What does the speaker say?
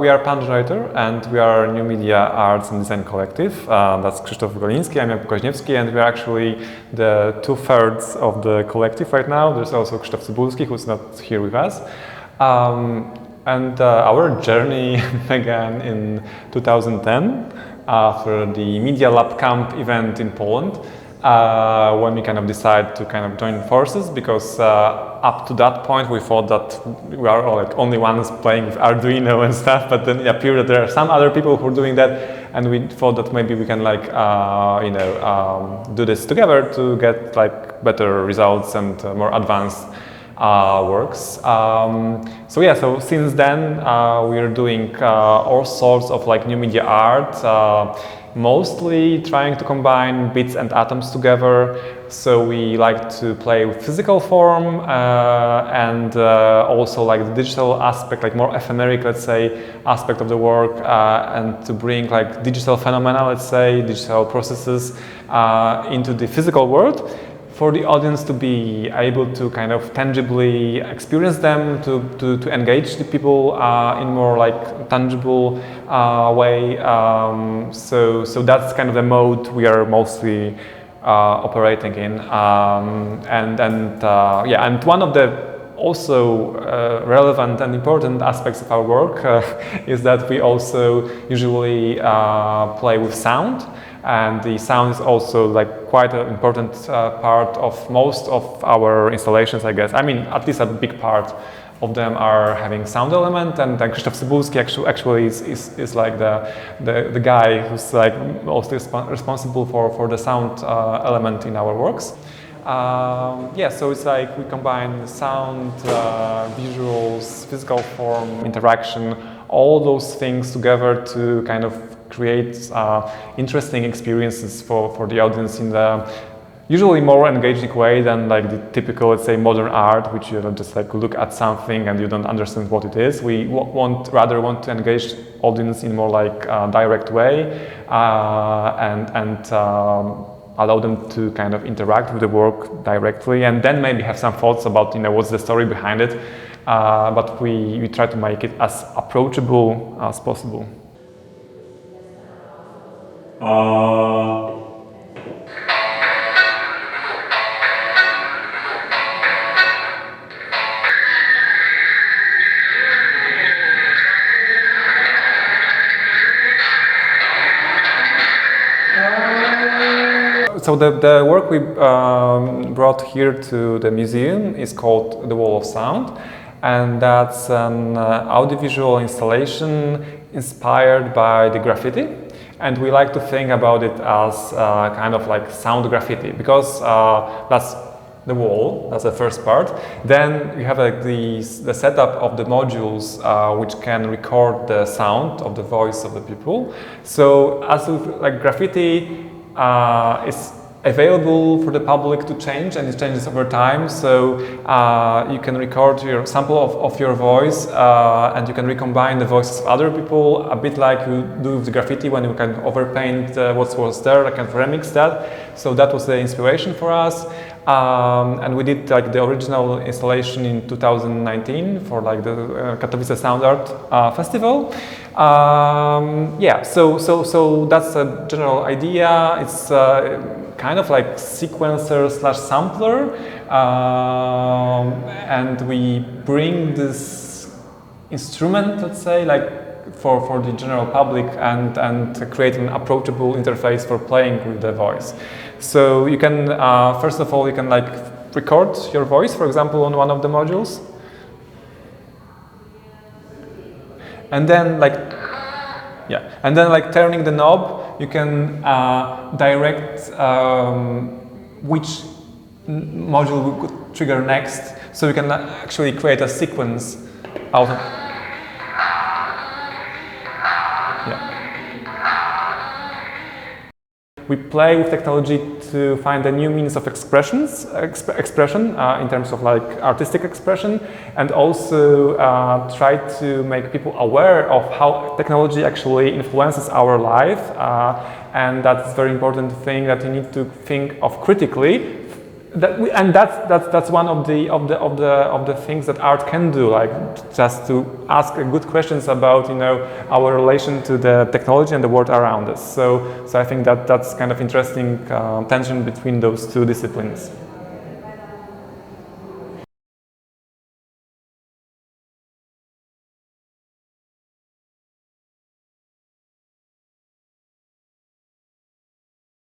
we are panGenerator, and we are a new media arts and design collective. That's Krzysztof Goliński, I'm Jakub Koźniewski, and we are actually the 2/3 of the collective right now. There's also Krzysztof Cybulski, who's not here with us. Our journey began in 2010 for the Media Lab Camp event in Poland. When we kind of decided to kind of join forces, because up to that point we thought that we are all, like, only ones playing with Arduino and stuff, but then it appeared that there are some other people who are doing that, and we thought that maybe we can do this together to get like better results and more advanced works. So since then we are doing all sorts of like new media art, mostly trying to combine bits and atoms together. So we like to play with physical form and also like the digital aspect, like more ephemeric, let's say, aspect of the work, and to bring like digital phenomena, let's say, digital processes into the physical world, for the audience to be able to kind of tangibly experience them, to engage the people in more like tangible way. So that's kind of the mode we are mostly operating in. And one of the also relevant and important aspects of our work is that we also usually play with sound. And the sound is also like quite an important part of most of our installations, I guess. I mean, at least a big part of them are having sound element, and Krzysztof Cybulski actually is like the guy who's like mostly responsible for the sound element in our works. So it's like we combine sound, visuals, physical form, interaction, all those things together to kind of create interesting experiences for the audience in the usually more engaging way than like the typical, let's say, modern art, which you just like look at something and you don't understand what it is. We rather want to engage audience in more like direct way and allow them to kind of interact with the work directly, and then maybe have some thoughts about what's the story behind it. But we try to make it as approachable as possible. So the work we brought here to the museum is called The Wall of Sound, and that's an audiovisual installation inspired by the graffiti. And we like to think about it as kind of like sound graffiti, because that's the wall, that's the first part. Then we have like the setup of the modules which can record the sound of the voice of the people. So as with like graffiti, is available for the public to change, and it changes over time. So you can record your sample of your voice, and you can recombine the voices of other people, a bit like you do with the graffiti when you can overpaint what was there, like, and remix that. So that was the inspiration for us. And we did like the original installation in 2019 for like the Katowice Sound Art Festival. So that's a general idea. It's kind of like sequencer / sampler, and we bring this instrument, let's say, like for the general public, and create an approachable interface for playing with the voice. So you can, first of all, you can like record your voice, for example, on one of the modules. And then like turning the knob, you can direct which module we could trigger next. So you can actually create a sequence out of We play with technology to find a new means of expression in terms of like artistic expression, and also try to make people aware of how technology actually influences our life, and that's a very important thing that you need to think of critically, that's one of the things that art can do, like just to ask good questions about our relation to the technology and the world around us. So I think that's kind of interesting tension between those two disciplines.